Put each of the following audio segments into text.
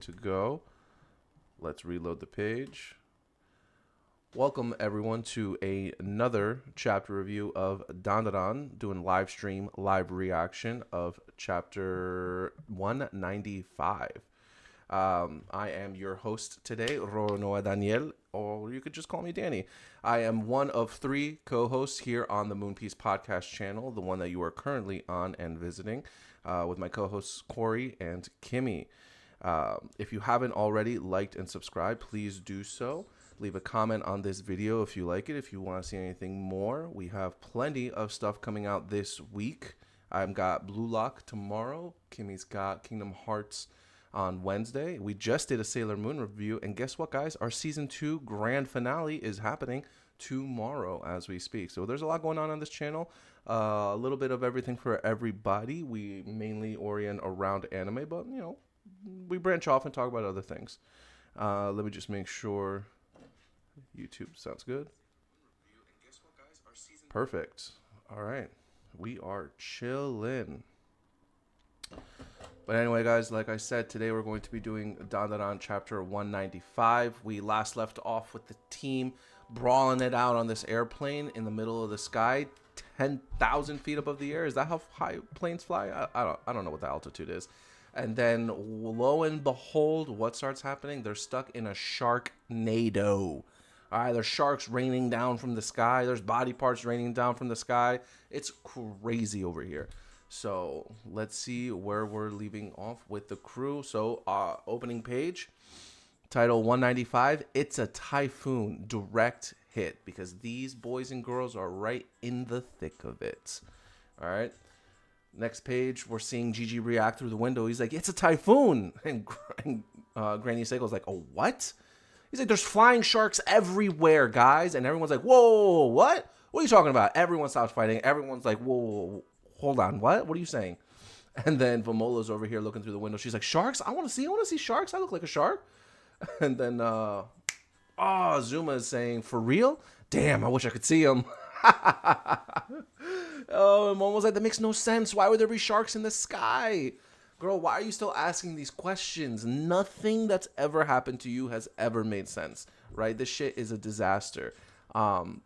To go. Let's reload the page. Welcome everyone to another chapter review of DanDaDan, doing live stream, live reaction of chapter 195. I am your host today, Ronoa Daniel, or you could just call me Danny. I am one of three co-hosts here on the Moonpiece podcast channel, the one that you are currently on and visiting, with my co-hosts Corey and Kimmy. If you haven't already liked and subscribed, please do so. Leave a comment on this video if you like it, if you want to see anything more. We have plenty of stuff coming out this week. I've got Blue Lock tomorrow. Kimmy's got Kingdom Hearts on Wednesday. We just did a Sailor Moon review, and guess what, guys? Our season 2 grand finale is happening tomorrow as we speak. So there's a lot going on this channel. A little bit of everything for everybody. We mainly orient around anime, but you know, we branch off and talk about other things. Let me just make sure YouTube sounds good. Perfect. All right. We are chilling. But anyway, guys, like I said, today we're going to be doing DanDaDan Chapter 195. We last left off with the team brawling it out on this airplane in the middle of the sky, 10,000 feet above the air. Is that how high planes fly? I don't know what the altitude is. And then, lo and behold, what starts happening? They're stuck in a sharknado. All right, there's sharks raining down from the sky. There's body parts raining down from the sky. It's crazy over here. So let's see where we're leaving off with the crew. So opening page, title 195, It's a Typhoon, direct hit. Because these boys and girls are right in the thick of it. All right. Next page, we're seeing Gigi react through the window. He's like, it's a typhoon. And Granny Seiko's like, oh, what? He's like, there's flying sharks everywhere, guys. And everyone's like, whoa, what? What are you talking about? Everyone stops fighting. Everyone's like, whoa, hold on. What? What are you saying? And then Vomola's over here looking through the window. She's like, sharks? I want to see sharks. I look like a shark. And then, Zuma is saying, for real? Damn, I wish I could see him. Oh, and Mom was like, that makes no sense. Why would there be sharks in the sky? Girl, why are you still asking these questions? Nothing that's ever happened to you has ever made sense, right? This shit is a disaster. But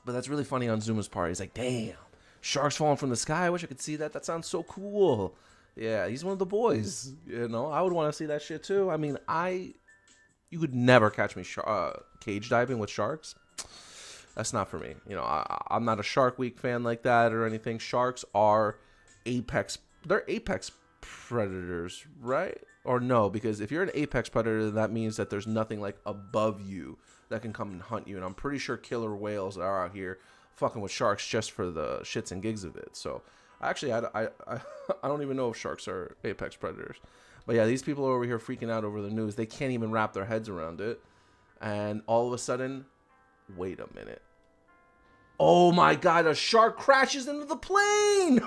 that's really funny on Zuma's part. He's like, damn, sharks falling from the sky. I wish I could see that. That sounds so cool. Yeah, he's one of the boys. You know, I would want to see that shit too. I mean, you could never catch me cage diving with sharks. That's not for me. You know, I'm not a Shark Week fan like that or anything. Sharks are they're apex predators, right? Or no, because if you're an apex predator, that means that there's nothing like above you that can come and hunt you. And I'm pretty sure killer whales are out here fucking with sharks just for the shits and gigs of it. So actually, I don't even know if sharks are apex predators. But yeah, these people are over here freaking out over the news. They can't even wrap their heads around it. And all of a sudden, wait a minute. Oh my God, a shark crashes into the plane.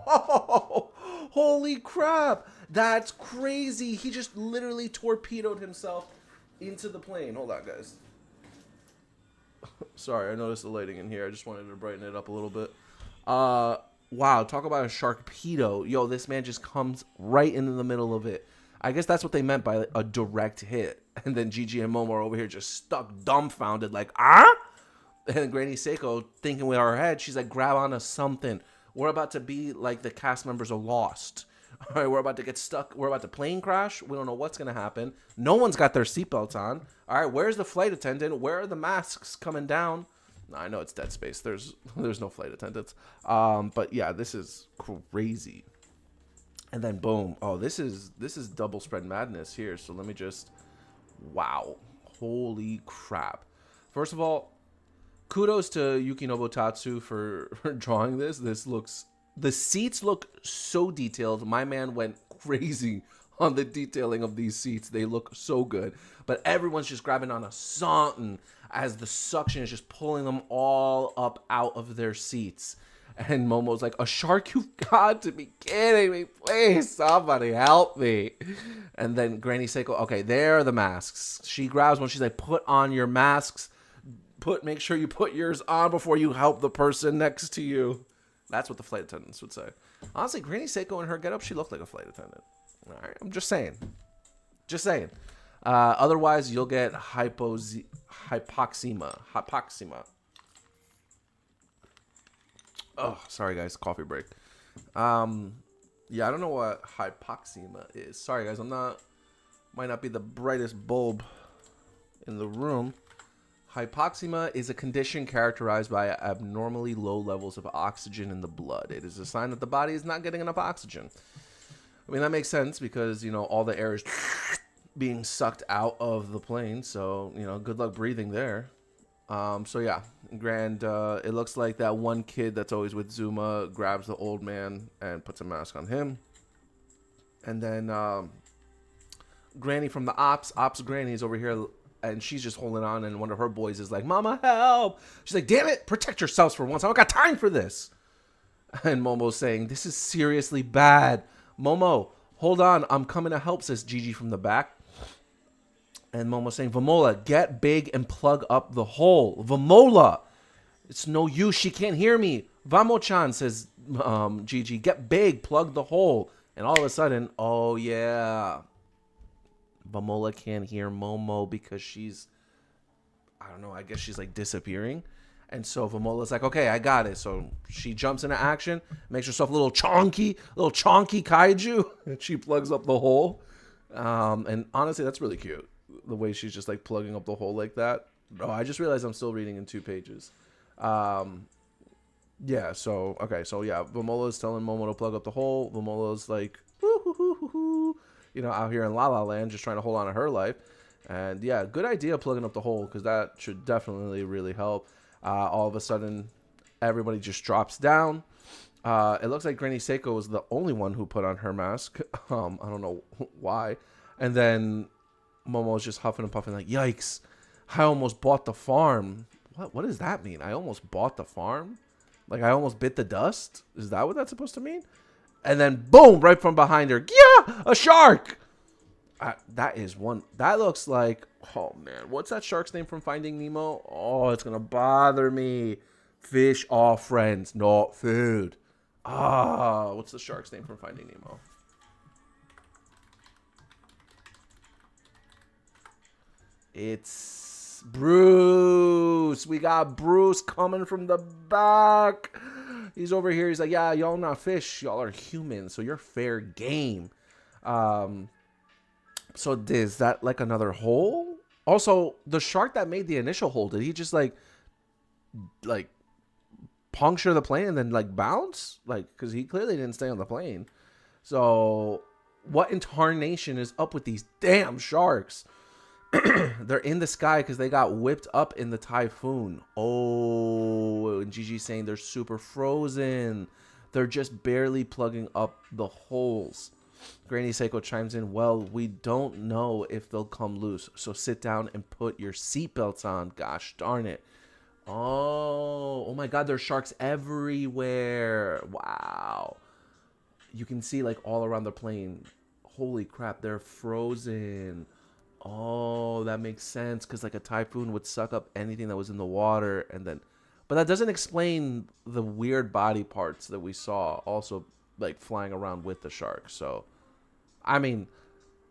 Oh, holy crap. That's crazy. He just literally torpedoed himself into the plane. Hold on, guys. Sorry, I noticed the lighting in here. I just wanted to brighten it up a little bit. Wow, talk about a sharkpedo. Yo, this man just comes right into the middle of it. I guess that's what they meant by a direct hit. And then Gigi and Momo are over here just stuck dumbfounded like, ah? And Granny Seiko, thinking with her head, she's like, grab onto something. We're about to be like the cast members of Lost. All right, we're about to get stuck. We're about to plane crash. We don't know what's going to happen. No one's got their seatbelts on. All right, where's the flight attendant? Where are the masks coming down? I know it's dead space. There's no flight attendants. But yeah, this is crazy. And then boom. Oh, this is double spread madness here. So let me just, wow. Holy crap. First of all, kudos to Yukinobu Tatsu for drawing this. The seats look so detailed. My man went crazy on the detailing of these seats. They look so good. But everyone's just grabbing on a something as the suction is just pulling them all up out of their seats. And Momo's like, a shark? You've got to be kidding me. Please, somebody help me. And then Granny Seiko, okay, there are the masks. She grabs one. She's like, put on your masks. Make sure you put yours on before you help the person next to you. That's what the flight attendants would say. Honestly, Granny Seiko in her getup, she looked like a flight attendant. All right, I'm just saying. Just saying. Otherwise, you'll get hypoxema. Hypoxema. Oh, sorry, guys. Coffee break. Yeah, I don't know what hypoxema is. Sorry, guys. Might not be the brightest bulb in the room. Hypoxema is a condition characterized by abnormally low levels of oxygen in the blood. It is a sign that the body is not getting enough oxygen. I mean, that makes sense because, you know, all the air is being sucked out of the plane. So, you know, good luck breathing there. So, yeah, it looks like that one kid that's always with Zuma grabs the old man and puts a mask on him. And then Granny from the Ops Granny is over here. And she's just holding on, and one of her boys is like, Mama, help. She's like, damn it, protect yourselves for once. I don't got time for this. And Momo's saying, this is seriously bad. Momo, hold on. I'm coming to help, says Gigi from the back. And Momo's saying, Vamola, get big and plug up the hole. Vamola, it's no use. She can't hear me. Vamo-chan, says Gigi, get big, plug the hole. And all of a sudden, oh, yeah. Vamola can't hear Momo because she's, I don't know, I guess she's like disappearing. And so Vamola's like, okay, I got it. So she jumps into action, makes herself a little chonky kaiju, and she plugs up the hole. And honestly, that's really cute. The way she's just like plugging up the hole like that. Oh, I just realized I'm still reading in 2 pages. Yeah, so, okay, so yeah, Vamola's telling Momo to plug up the hole. Vamola's like, woo-hoo-hoo-hoo-hoo. You know, out here in La La Land, just trying to hold on to her life. And yeah, good idea plugging up the hole, because that should definitely really help. All of a sudden, everybody just drops down. It looks like Granny Seiko was the only one who put on her mask. I don't know why. And then Momo's just huffing and puffing like, yikes, I almost bought the farm. What does that mean? I almost bought the farm? Like I almost bit the dust? Is that what that's supposed to mean? And then, boom, right from behind her, yeah, a shark. That looks like, oh, man. What's that shark's name from Finding Nemo? Oh, it's going to bother me. Fish are friends, not food. What's the shark's name from Finding Nemo? It's Bruce. We got Bruce coming from the back. He's over here. He's like, yeah, y'all not fish. Y'all are humans, so you're fair game. So is that like another hole? Also, the shark that made the initial hole, did he just like puncture the plane and then like bounce? Like, because he clearly didn't stay on the plane. So what in tarnation is up with these damn sharks? They're in the sky because they got whipped up in the typhoon. Oh, and Gigi's saying they're super frozen. They're just barely plugging up the holes. Granny Seiko chimes in, well, we don't know if they'll come loose, so sit down and put your seatbelts on. Gosh darn it. Oh my God, there's sharks everywhere. Wow. You can see like all around the plane. Holy crap, they're frozen. Oh, that makes sense, because like a typhoon would suck up anything that was in the water, and then, but that doesn't explain the weird body parts that we saw also like flying around with the shark. So, I mean,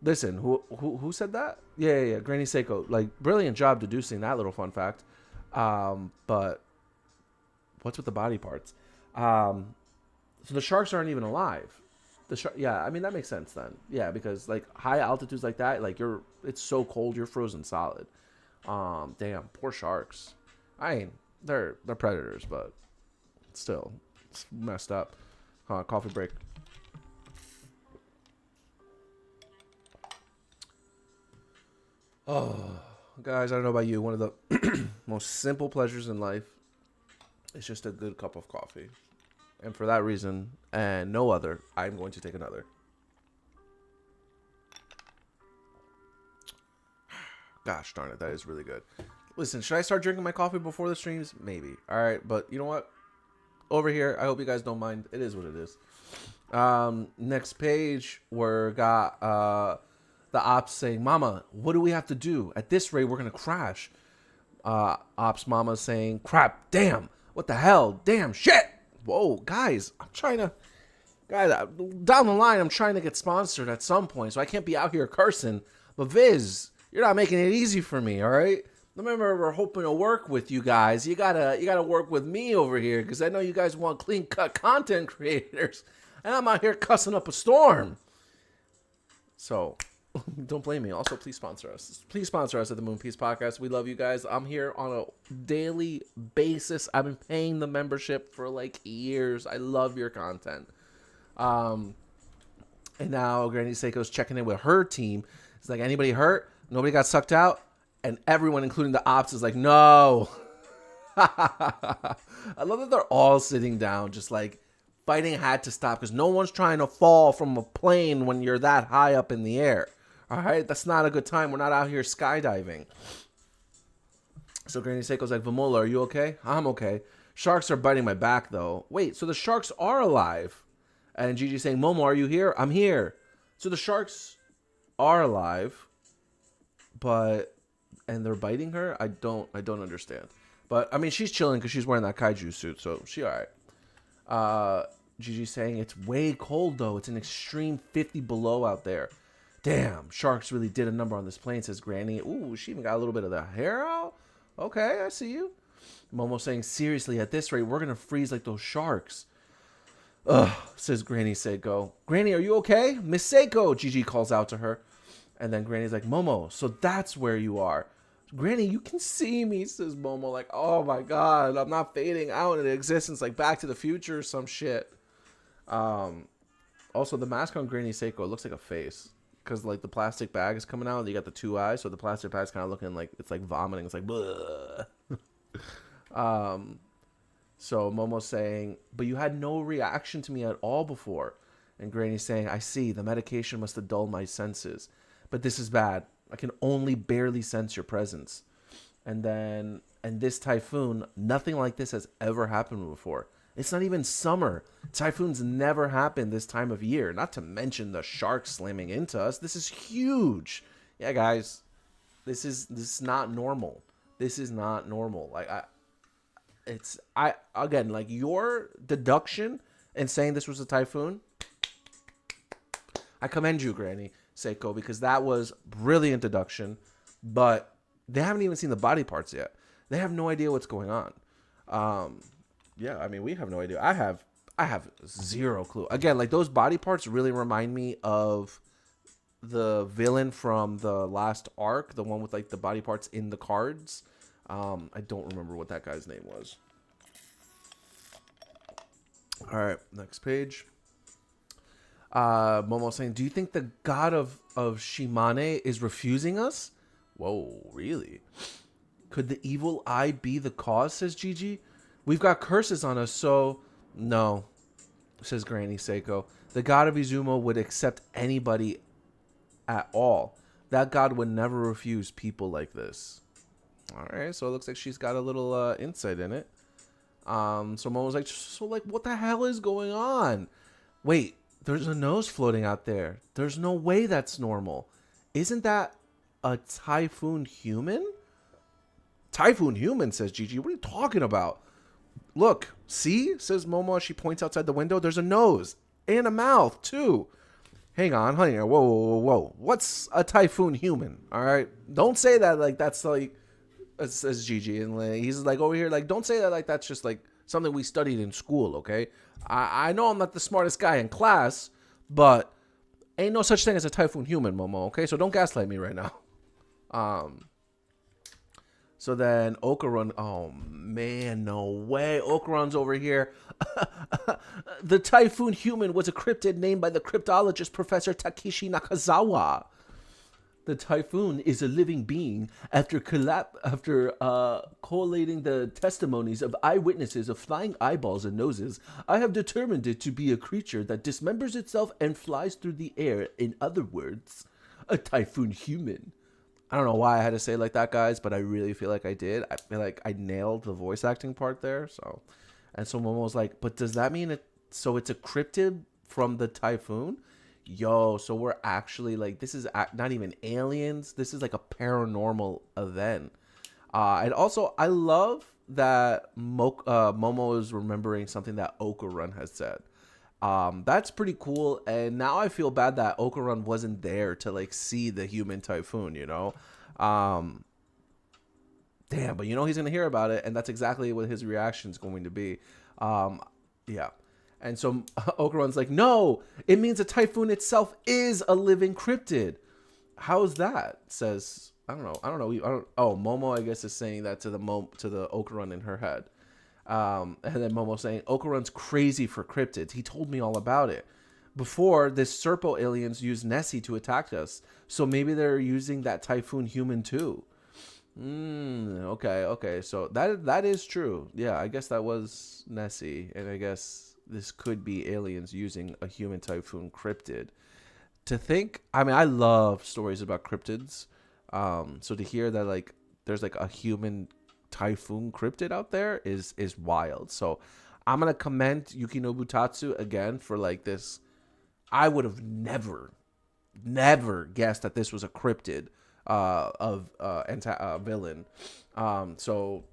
listen, who said that? Yeah, Granny Seiko, like brilliant job deducing that little fun fact. But what's with the body parts? So the sharks aren't even alive. Yeah, I mean, that makes sense then. Yeah, because like high altitudes like that, like it's so cold, you're frozen solid. Damn, poor sharks. I mean, they're predators, but still, it's messed up. Coffee break. Oh, guys, I don't know about you. One of the most simple pleasures in life is just a good cup of coffee. And for that reason, and no other, I'm going to take another. Gosh darn it, that is really good. Listen, should I start drinking my coffee before the streams? Maybe. All right, but you know what? Over here, I hope you guys don't mind. It is what it is. Next page, we're got the Ops saying, Mama, what do we have to do? At this rate, we're going to crash. Ops Mama saying, crap, damn, what the hell? Damn, shit. Whoa, guys, down the line, I'm trying to get sponsored at some point, so I can't be out here cursing. But Viz, you're not making it easy for me, all right? Remember, we're hoping to work with you guys. You gotta work with me over here, because I know you guys want clean-cut content creators, and I'm out here cussing up a storm. So, don't blame me. Also, please sponsor us. Please sponsor us at the Moon Piece Podcast. We love you guys. I'm here on a daily basis. I've been paying the membership for like years. I love your content. And now Granny Seiko's checking in with her team. It's like, anybody hurt? Nobody got sucked out? And everyone, including the ops, is like, no. I love that they're all sitting down, just like fighting had to stop, because no one's trying to fall from a plane when you're that high up in the air. All right? That's not a good time. We're not out here skydiving. So Granny Seiko's like, Vamola, are you okay? I'm okay. Sharks are biting my back, though. Wait, so the sharks are alive. And Gigi's saying, Momo, are you here? I'm here. So the sharks are alive, and they're biting her? I don't understand. But, I mean, she's chilling because she's wearing that kaiju suit, so she all right. Gigi's saying, it's way cold, though. It's an extreme 50 below out there. Damn, sharks really did a number on this plane, says Granny. Ooh, she even got a little bit of the hair out. Okay, I see you. Momo saying, seriously, at this rate, we're going to freeze like those sharks. Ugh, says Granny Seiko. Granny, are you okay? Miss Seiko, Gigi calls out to her. And then Granny's like, Momo, so that's where you are. Granny, you can see me, says Momo. Like, oh my god, I'm not fading out into existence like Back to the Future or some shit. Also, the mask on Granny Seiko, it looks like a face. Because, like, the plastic bag is coming out and you got the two eyes. So the plastic bag's kind of looking like, it's like vomiting. It's like, bleh. So Momo's saying, but you had no reaction to me at all before. And Granny's saying, I see, the medication must have dulled my senses. But this is bad. I can only barely sense your presence. And this typhoon, nothing like this has ever happened before. It's not even summer. Typhoons never happen this time of year. Not to mention the sharks slamming into us. This is huge. Yeah, guys, this is not normal. This is not normal. Like, again, like, your deduction and saying this was a typhoon, I commend you, Granny Seiko, because that was brilliant deduction, but they haven't even seen the body parts yet. They have no idea what's going on. Yeah, I mean, we have no idea. I have zero clue. Again, like, those body parts really remind me of the villain from the last arc, the one with, like, the body parts in the cards. I don't remember what that guy's name was. All right, next page. Momo saying, do you think the god of Shimane is refusing us? Whoa, really? Could the evil eye be the cause, says Gigi. We've got curses on us, so... No, says Granny Seiko. The god of Izumo would accept anybody at all. That god would never refuse people like this. All right, so it looks like she's got a little insight in it. So Momo's like, so, like, what the hell is going on? Wait, there's a nose floating out there. There's no way that's normal. Isn't that a typhoon human? Typhoon human, says Gigi. What are you talking about? Look, see, says Momo as she points outside the window. There's a nose and a mouth, too. Hang on, honey. Whoa, whoa, whoa, whoa. What's a typhoon human? All right? Don't say that like that's like, says Gigi. And like, he's like over here, like, don't say that like that's just like something we studied in school, okay? I know I'm not the smartest guy in class, but ain't no such thing as a typhoon human, Momo, okay? So don't gaslight me right now. So then Okarun, oh man, no way. Okarun's over here. The typhoon human was a cryptid named by the cryptologist Professor Takeshi Nakazawa. The typhoon is a living being. After collating the testimonies of eyewitnesses of flying eyeballs and noses, I have determined it to be a creature that dismembers itself and flies through the air. In other words, a typhoon human. I don't know why I had to say it like that, guys, but I really feel like I did. I feel like I nailed the voice acting part there. So, and so Momo was like, but does that mean so it's a cryptid from the typhoon? Yo, so we're actually like, this is not even aliens. This is like a paranormal event. And also, I love that Momo is remembering something that Okarun has said. That's pretty cool. And now I feel bad that Okarun wasn't there to like see the human typhoon, you know? Um, Damn, but you know he's gonna hear about it, and that's exactly what his reaction is going to be. Um, yeah. And so Okarun's like, no, it means a typhoon itself is a living cryptid. How's that? Says I don't know. Oh, Momo, I guess, is saying that to the Okarun in her head. And then Momo saying, Okarun's crazy for cryptids. He told me all about it. Before, this Serpo aliens used Nessie to attack us. So maybe they're using that typhoon human too. Okay. So that is true. Yeah, I guess that was Nessie. And I guess this could be aliens using a human typhoon cryptid. To think, I mean, I love stories about cryptids. So to hear that like there's like a human typhoon cryptid out there is wild. So I'm gonna commend Yukinobu Tatsu again for like this. I would have never guessed that this was a cryptid villain. So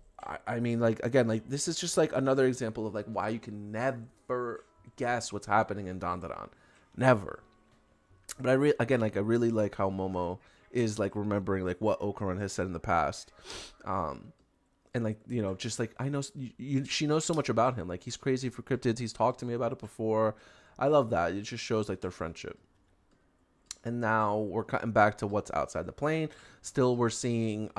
I mean, like, again, like this is just like another example of like why you can never guess what's happening in DanDaDan. Never. But I really like how Momo is like remembering like what Okarun has said in the past. And like, you know, just like I know she knows so much about him. Like he's crazy for cryptids. He's talked to me about it before. I love that. It just shows like their friendship. And now we're cutting back to what's outside the plane. Still, we're seeing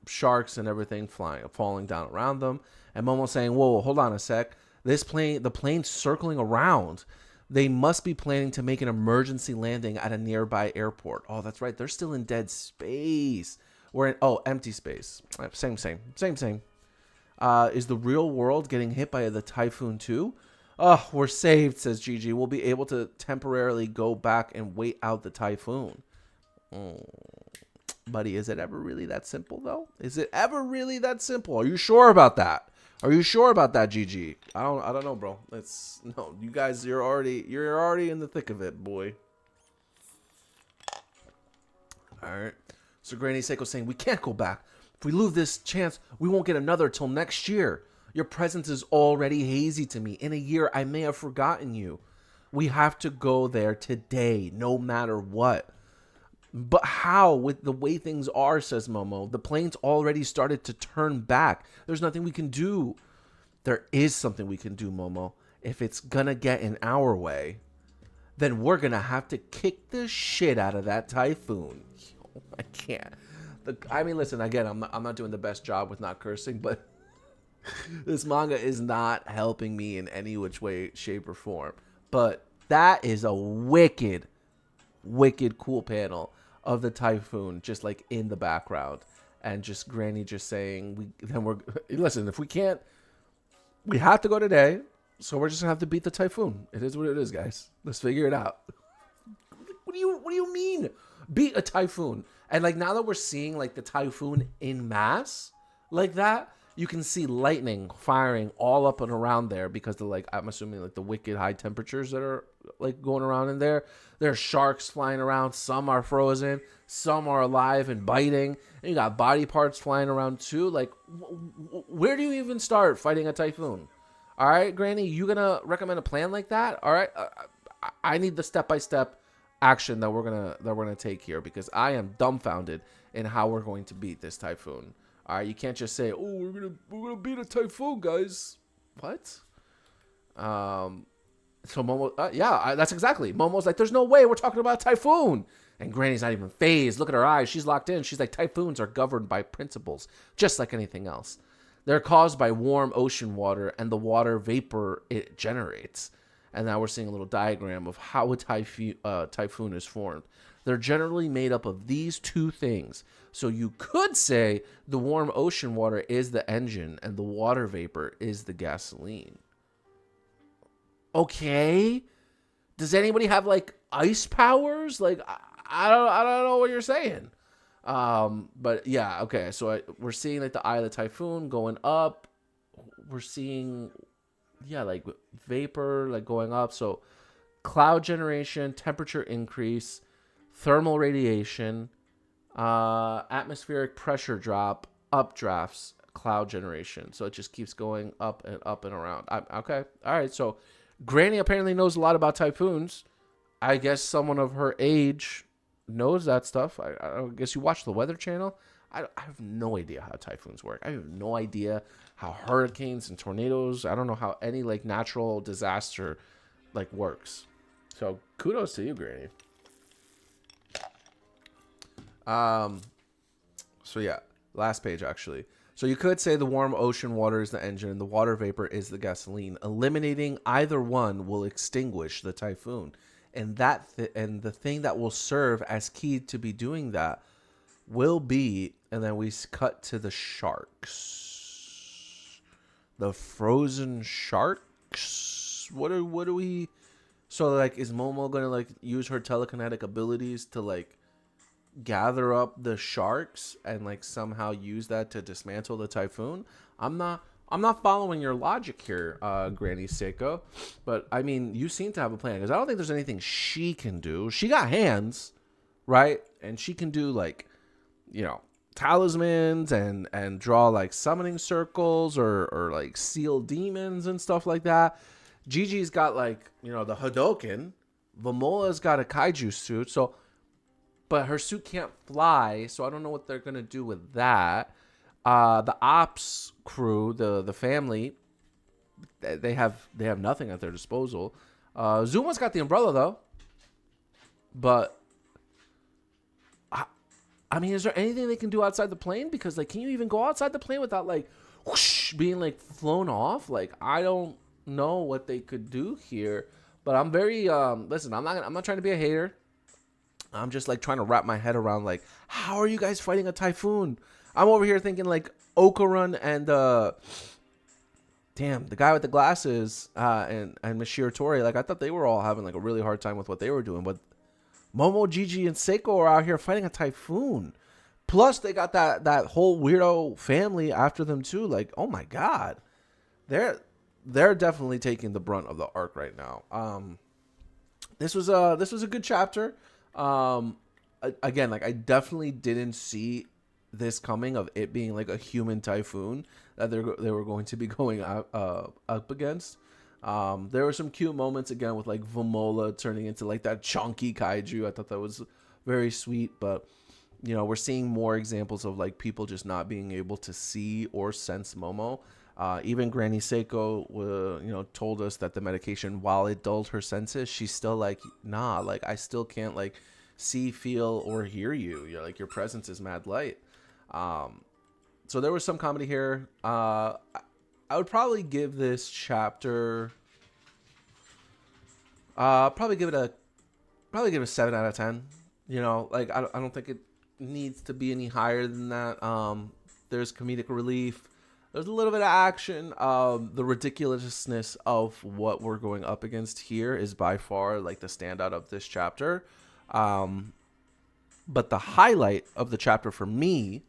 sharks and everything falling down around them. And Momo's saying, whoa, hold on a sec. The plane's circling around. They must be planning to make an emergency landing at a nearby airport. Oh, that's right. They're still in dead space. We're in, empty space. Same. Is the real world getting hit by the typhoon too? Oh, we're saved, says Gigi. We'll be able to temporarily go back and wait out the typhoon. Buddy, is it ever really that simple, though? Is it ever really that simple? Are you sure about that? Are you sure about that, Gigi? I don't know, bro. You guys, you're already in the thick of it, boy. All right. So Granny Seiko's saying, we can't go back. If we lose this chance, we won't get another till next year. Your presence is already hazy to me. In a year, I may have forgotten you. We have to go there today, no matter what. But how, with the way things are, says Momo. The plane's already started to turn back. There's nothing we can do. There is something we can do, Momo. If it's gonna get in our way, then we're gonna have to kick the shit out of that typhoon. I can't. I mean, listen, again, I'm not doing the best job with not cursing, but this manga is not helping me in any which way, shape, or form. But that is a wicked cool panel of the typhoon just like in the background, and just Granny just saying, listen, if we can't, we have to go today, so we're just gonna have to beat the typhoon. It is what it is, guys. Let's figure it out. What do you mean beat a typhoon? And like now that we're seeing like the typhoon in mass like that, you can see lightning firing all up and around there because of like, I'm assuming like the wicked high temperatures that are like going around in there. There are sharks flying around. Some are frozen. Some are alive and biting. And you got body parts flying around too. Like, where do you even start fighting a typhoon? All right, Granny, you gonna recommend a plan like that? All right, I need the step-by-step action that we're gonna take here, because I am dumbfounded in how we're going to beat this typhoon. All right, you can't just say, "Oh, we're gonna beat a typhoon, guys." What? So Momo, that's exactly. Momo's like, "There's no way we're talking about a typhoon," and Granny's not even phased. Look at her eyes; she's locked in. She's like, "Typhoons are governed by principles, just like anything else. They're caused by warm ocean water and the water vapor it generates." And now we're seeing a little diagram of how a typhoon is formed. They're generally made up of these two things. So you could say the warm ocean water is the engine and the water vapor is the gasoline. Okay. Does anybody have like ice powers? Like, I don't know what you're saying. But yeah, okay. So we're seeing like the eye of the typhoon going up. We're seeing, like vapor like going up. So cloud generation, temperature increase, thermal radiation, atmospheric pressure drop, updrafts, cloud generation. So it just keeps going up and up and around. Okay. All right. So Granny apparently knows a lot about typhoons. I guess someone of her age knows that stuff. I guess you watch the Weather Channel. I have no idea how typhoons work. I have no idea how hurricanes and tornadoes. I don't know how any like natural disaster like works. So kudos to you, Granny. So yeah, last page actually. So you could say the warm ocean water is the engine and the water vapor is the gasoline. Eliminating either one will extinguish the typhoon. And and the thing that will serve as key to be doing that will be, and then we cut to the sharks. The frozen sharks. What do we? So like, is Momo gonna like use her telekinetic abilities to like gather up the sharks and like somehow use that to dismantle the typhoon? I'm not following your logic here, Granny Seiko. But I mean, you seem to have a plan because I don't think there's anything she can do. She got hands, right? And she can do like, you know, talismans and draw like summoning circles or like seal demons and stuff like that. Gigi's got like, you know, the Hadoken. Vamola's got a kaiju suit. So, but her suit can't fly, so I don't know what they're gonna do with that. The ops crew, the family, they have nothing at their disposal. Zuma's got the umbrella though, but I mean, is there anything they can do outside the plane? Because like, can you even go outside the plane without like whoosh, being like flown off? Like, I don't know what they could do here. But I'm very listen. I'm not trying to be a hater. I'm just like trying to wrap my head around like, how are you guys fighting a typhoon? I'm over here thinking like Okarun and the guy with the glasses and Mashiro Tori. Like, I thought they were all having like a really hard time with what they were doing, but Momo, Gigi, and Seiko are out here fighting a typhoon. Plus, they got that whole weirdo family after them too. Like, oh my god, they're definitely taking the brunt of the arc right now. This was a good chapter. Again, like I definitely didn't see this coming of it being like a human typhoon that they were going to be going up against. There were some cute moments again with like Vamola turning into like that chunky kaiju. I thought that was very sweet, but you know, we're seeing more examples of like people just not being able to see or sense Momo. Even Granny Seiko, you know, told us that the medication, while it dulled her senses, she's still like, nah, like I still can't like see, feel, or hear you. You're like, your presence is mad light. So there was some comedy here. I would probably give this chapter, probably give it a 7 out of 10. You know, like I don't think it needs to be any higher than that. There's comedic relief. There's a little bit of action. The ridiculousness of what we're going up against here is by far like the standout of this chapter. But the highlight of the chapter for me,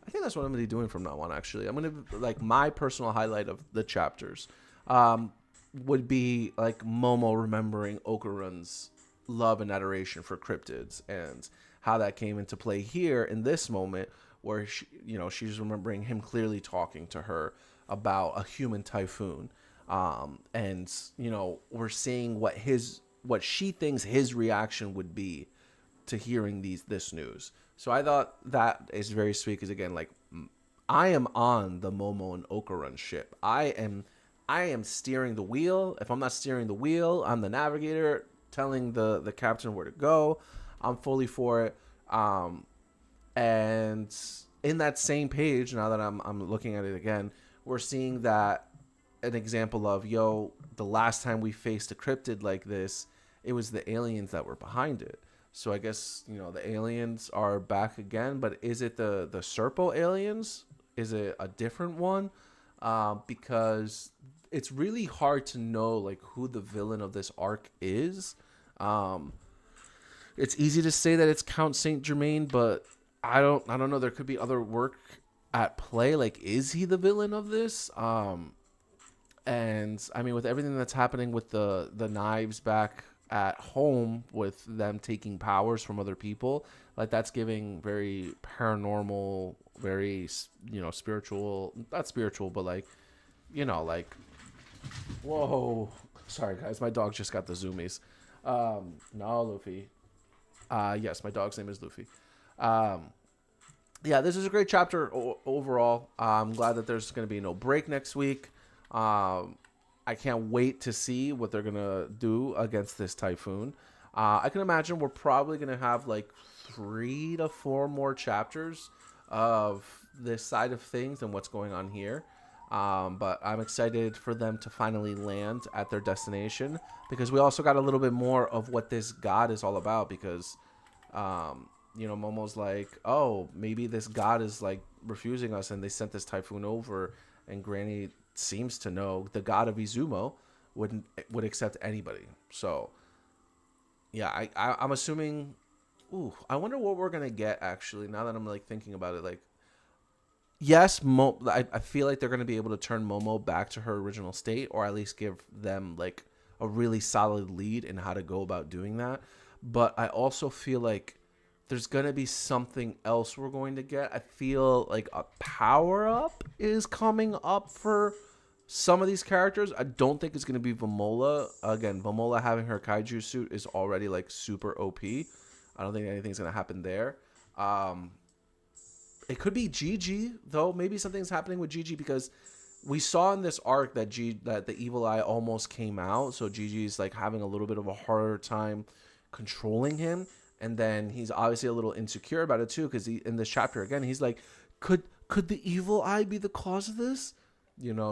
I think that's what I'm going to be doing from now on, actually. I'm going to, like, my personal highlight of the chapters would be, like, Momo remembering Okarun's love and adoration for cryptids and how that came into play here in this moment where, she, you know, she's remembering him clearly talking to her about a human typhoon. And, you know, we're seeing what she thinks his reaction would be to hearing this news. So I thought that is very sweet because, again, like, I am on the Momo and Okarun ship. I am steering the wheel. If I'm not steering the wheel, I'm the navigator telling the captain where to go. I'm fully for it. And in that same page, now that I'm looking at it again, we're seeing that an example of, yo, the last time we faced a cryptid like this, it was the aliens that were behind it. So I guess, you know, the aliens are back again, but is it the Serpo aliens? Is it a different one? Because it's really hard to know like who the villain of this arc is. It's easy to say that it's Count Saint Germain, but I don't know. There could be other work at play. Like, is he the villain of this? And I mean, with everything that's happening with the knives back at home, with them taking powers from other people, like that's giving very paranormal, very, you know, spiritual, not spiritual, but like, you know, like, whoa, Sorry, guys. My dog just got the zoomies. No, Luffy. Yes, my dog's name is Luffy. Yeah, this is a great chapter overall. I'm glad that there's going to be no break next week. I can't wait to see what they're going to do against this typhoon. I can imagine we're probably going to have like 3 to 4 more chapters of this side of things and what's going on here. But I'm excited for them to finally land at their destination, because we also got a little bit more of what this god is all about, because Momo's like, oh, maybe this god is like refusing us and they sent this typhoon over, and Granny seems to know the god of Izumo would accept anybody. So yeah, I'm assuming. Ooh, I wonder what we're gonna get actually, now that I'm like thinking about it. Like, yes, I feel like they're gonna be able to turn Momo back to her original state, or at least give them like a really solid lead in how to go about doing that. But I also feel like there's going to be something else we're going to get. I feel like a power-up is coming up for some of these characters. I don't think it's going to be Vamola. Again, Vamola having her kaiju suit is already like super OP. I don't think anything's going to happen there. It could be Gigi, though. Maybe something's happening with Gigi, because we saw in this arc that the evil eye almost came out. So Gigi's like having a little bit of a harder time controlling him. And then he's obviously a little insecure about it too, because in this chapter again, he's like, could the evil eye be the cause of this?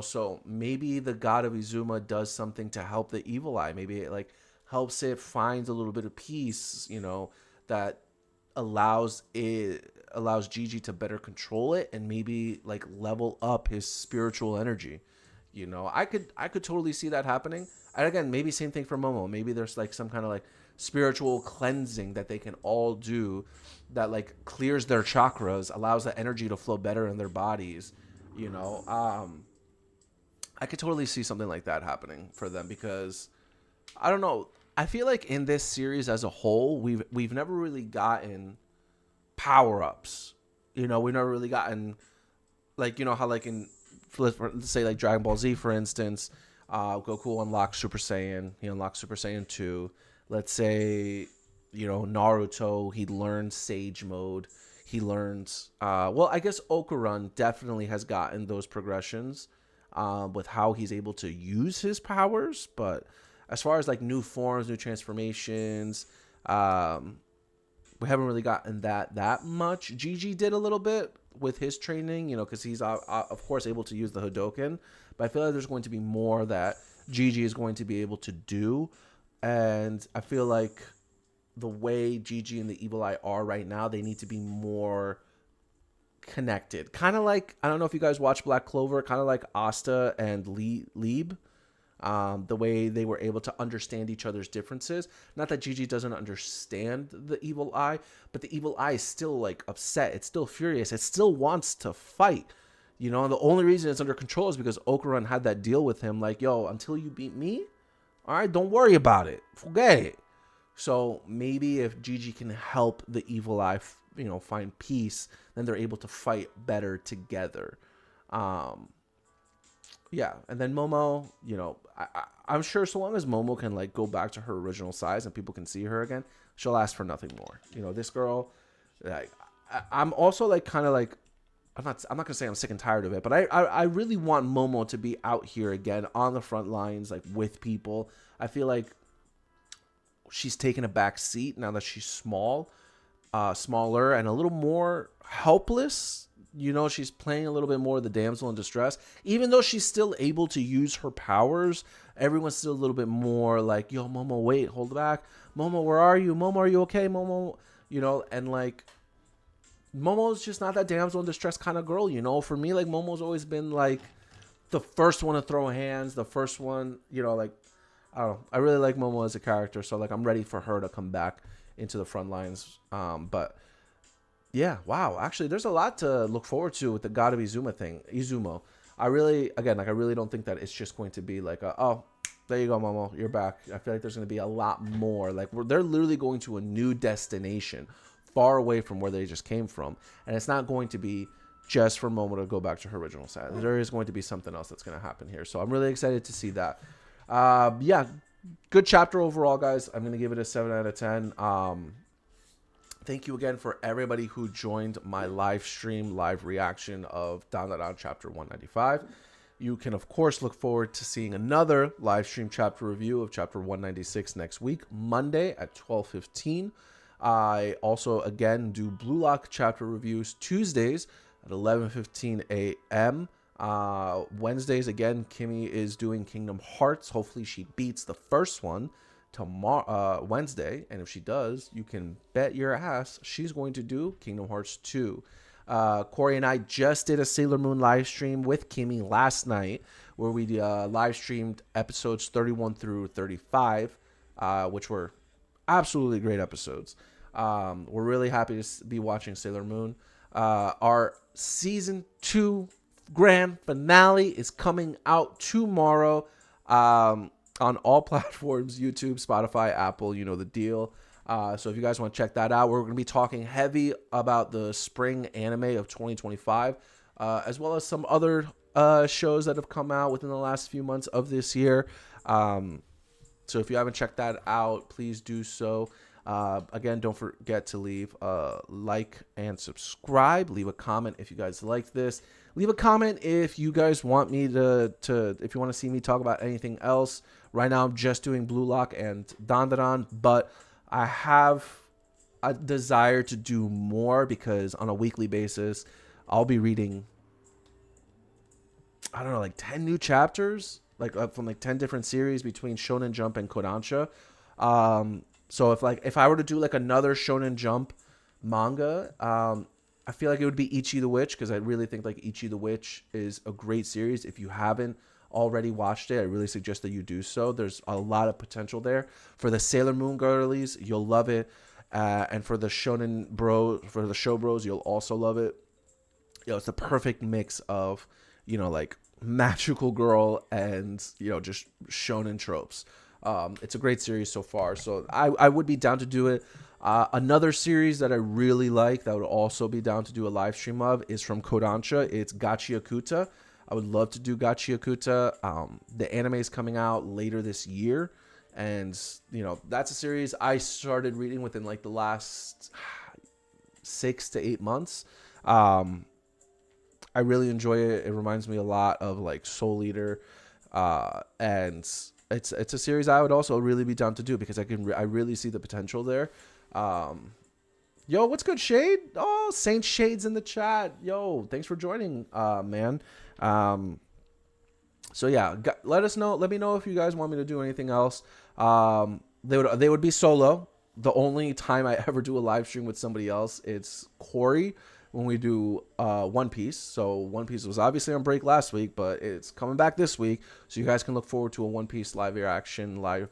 So maybe the god of Izuma does something to help the evil eye. Maybe it like helps it find a little bit of peace, that allows Gigi to better control it and maybe like level up his spiritual energy. I could totally see that happening. And again, maybe same thing for Momo. Maybe there's like some kind of like spiritual cleansing that they can all do that like clears their chakras, allows the energy to flow better in their bodies. I could totally see something like that happening for them, because I don't know. I feel like in this series as a whole, we've never really gotten power-ups. We've never really gotten like, how like in, let's say like Dragon Ball Z, for instance, Goku unlocks Super Saiyan. He unlocks Super Saiyan 2. Let's say, Naruto, he learns Sage Mode. He learns, I guess Okuran definitely has gotten those progressions with how he's able to use his powers. But as far as like new forms, new transformations, we haven't really gotten that much. Gigi did a little bit with his training, because he's of course able to use the Hadoken. But I feel like there's going to be more that Gigi is going to be able to do. And I feel like the way Gigi and the Evil Eye are right now, they need to be more connected. Kind of like, I don't know if you guys watch Black Clover, kind of like Asta and Lieb. The way they were able to understand each other's differences. Not that Gigi doesn't understand the Evil Eye, but the Evil Eye is still like upset. It's still furious. It still wants to fight. And the only reason it's under control is because Okuran had that deal with him. Like, yo, until you beat me, all right, don't worry about it. Forget it. So maybe if Gigi can help the Evil Eye, find peace, then they're able to fight better together. Yeah, and then Momo, I'm sure so long as Momo can like go back to her original size and people can see her again, she'll ask for nothing more. This girl, like, I'm also like kind of like, I'm not gonna say I'm sick and tired of it, but I really want Momo to be out here again on the front lines, like with people. I feel like she's taken a back seat now that she's smaller and a little more helpless. She's playing a little bit more of the damsel in distress. Even though she's still able to use her powers, everyone's still a little bit more like, yo, Momo, wait, hold back. Momo, where are you? Momo, are you okay? Momo, and like, Momo's just not that damsel in distress kind of girl, For me, like, Momo's always been like the first one to throw hands, the first one, like, I don't know. I really like Momo as a character, so like I'm ready for her to come back into the front lines. But yeah, wow. Actually, there's a lot to look forward to with the God of Izumo. I really don't think that it's just going to be like, oh, there you go, Momo, you're back. I feel like there's going to be a lot more. Like, they're literally going to a new destination, far away from where they just came from, and it's not going to be just for Momo to go back to her original size. There is going to be something else that's going to happen here, so I'm really excited to see that. Yeah, good chapter overall, guys. I'm gonna give it a 7 out of 10. Thank you again for everybody who joined my live stream, live reaction of DanDaDan Chapter 195. You can, of course, look forward to seeing another live stream chapter review of Chapter 196 next week, Monday at 12:15. I also, again, do Blue Lock chapter reviews Tuesdays at 11:15 a.m. Wednesdays, again, Kimmy is doing Kingdom Hearts. Hopefully she beats the first one tomorrow, Wednesday, and if she does, you can bet your ass she's going to do Kingdom Hearts 2. Corey and I just did a Sailor Moon live stream with Kimmy last night, where we live streamed episodes 31 through 35, which were absolutely great episodes. We're really happy to be watching Sailor Moon. Our season 2 grand finale is coming out tomorrow. On all platforms, YouTube, Spotify, Apple, you know the deal. So if you guys want to check that out, we're going to be talking heavy about the spring anime of 2025, as well as some other shows that have come out within the last few months of this year. So if you haven't checked that out, please do so. Again, don't forget to leave a like and subscribe. Leave a comment if you guys like this. Leave a comment if you guys want me if you want to see me talk about anything else. Right now, I'm just doing Blue Lock and DanDaDan, but I have a desire to do more because on a weekly basis, I'll be reading, I don't know, like 10 new chapters, like from like 10 different series between Shonen Jump and Kodansha. So if I were to do like another Shonen Jump manga, I feel like it would be Ichi the Witch, because I really think like Ichi the Witch is a great series. If you haven't already watched it, I really suggest that you do so. There's a lot of potential there. For the Sailor Moon girlies, you'll love it. And for the Shonen bro, for the show bros, you'll also love it. You know, it's the perfect mix of, you know, like magical girl and, you know, just shonen tropes. It's a great series so far, so I would be down to do it. Another series that I really like that I would also be down to do a live stream of is from Kodansha. It's Gachiakuta. I would love to do Gachiakuta. The anime is coming out later this year, and you know that's a series I started reading within like the last 6 to 8 months. I really enjoy it. It reminds me a lot of like Soul Eater, and it's a series I would also really be down to do because I really see the potential there. Yo, what's good, Shade? Oh, Saint Shade's in the chat. Yo, thanks for joining, man. So yeah, let us know. Let me know if you guys want me to do anything else. They would be solo. The only time I ever do a live stream with somebody else, it's Corey when we do One Piece. So One Piece was obviously on break last week, but it's coming back this week. So you guys can look forward to a One Piece live reaction, live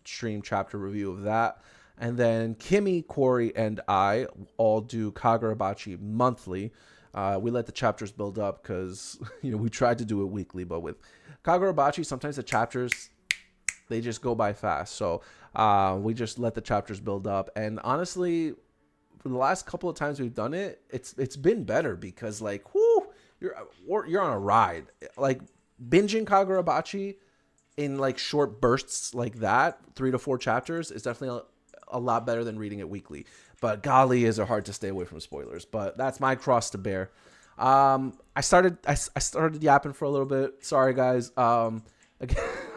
stream chapter review of that. And then Kimmy, Corey, and I all do Kagurabachi monthly. We let the chapters build up because, you know, we tried to do it weekly. But with Kagurabachi, sometimes the chapters, they just go by fast. So we just let the chapters build up. And honestly, for the last couple of times we've done it, it's been better because, like, whoo, you're on a ride. Like, binging Kagurabachi in, like, short bursts like that, 3 to 4 chapters, is definitely a lot better than reading it weekly. But golly, is it hard to stay away from spoilers. But that's my cross to bear. I started yapping for a little bit. Sorry, guys. Again,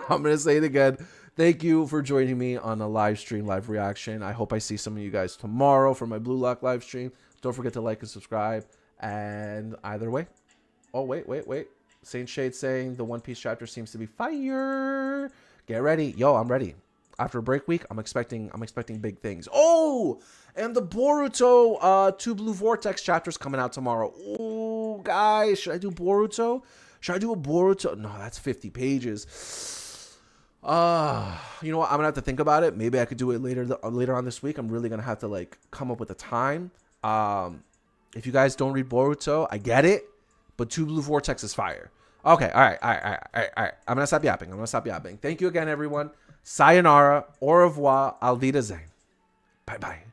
I'm going to say it again. Thank you for joining me on a live stream, live reaction. I hope I see some of you guys tomorrow for my Blue Lock live stream. Don't forget to like and subscribe. And either way. Oh, wait. Saint Shade saying the One Piece chapter seems to be fire. Get ready. Yo, I'm ready. After a break week, I'm expecting big things. Oh, and the Boruto 2 Blue Vortex chapters coming out tomorrow. Oh, guys, should I do Boruto? Should I do a Boruto? No, that's 50 pages. You know what? I'm gonna have to think about it. Maybe I could do it later on this week. I'm really gonna have to like come up with a time. If you guys don't read Boruto, I get it, but 2 Blue Vortex is fire. Okay, all right. I'm gonna stop yapping. Thank you again, everyone. Sayonara, au revoir, auf Wiedersehen. Bye-bye.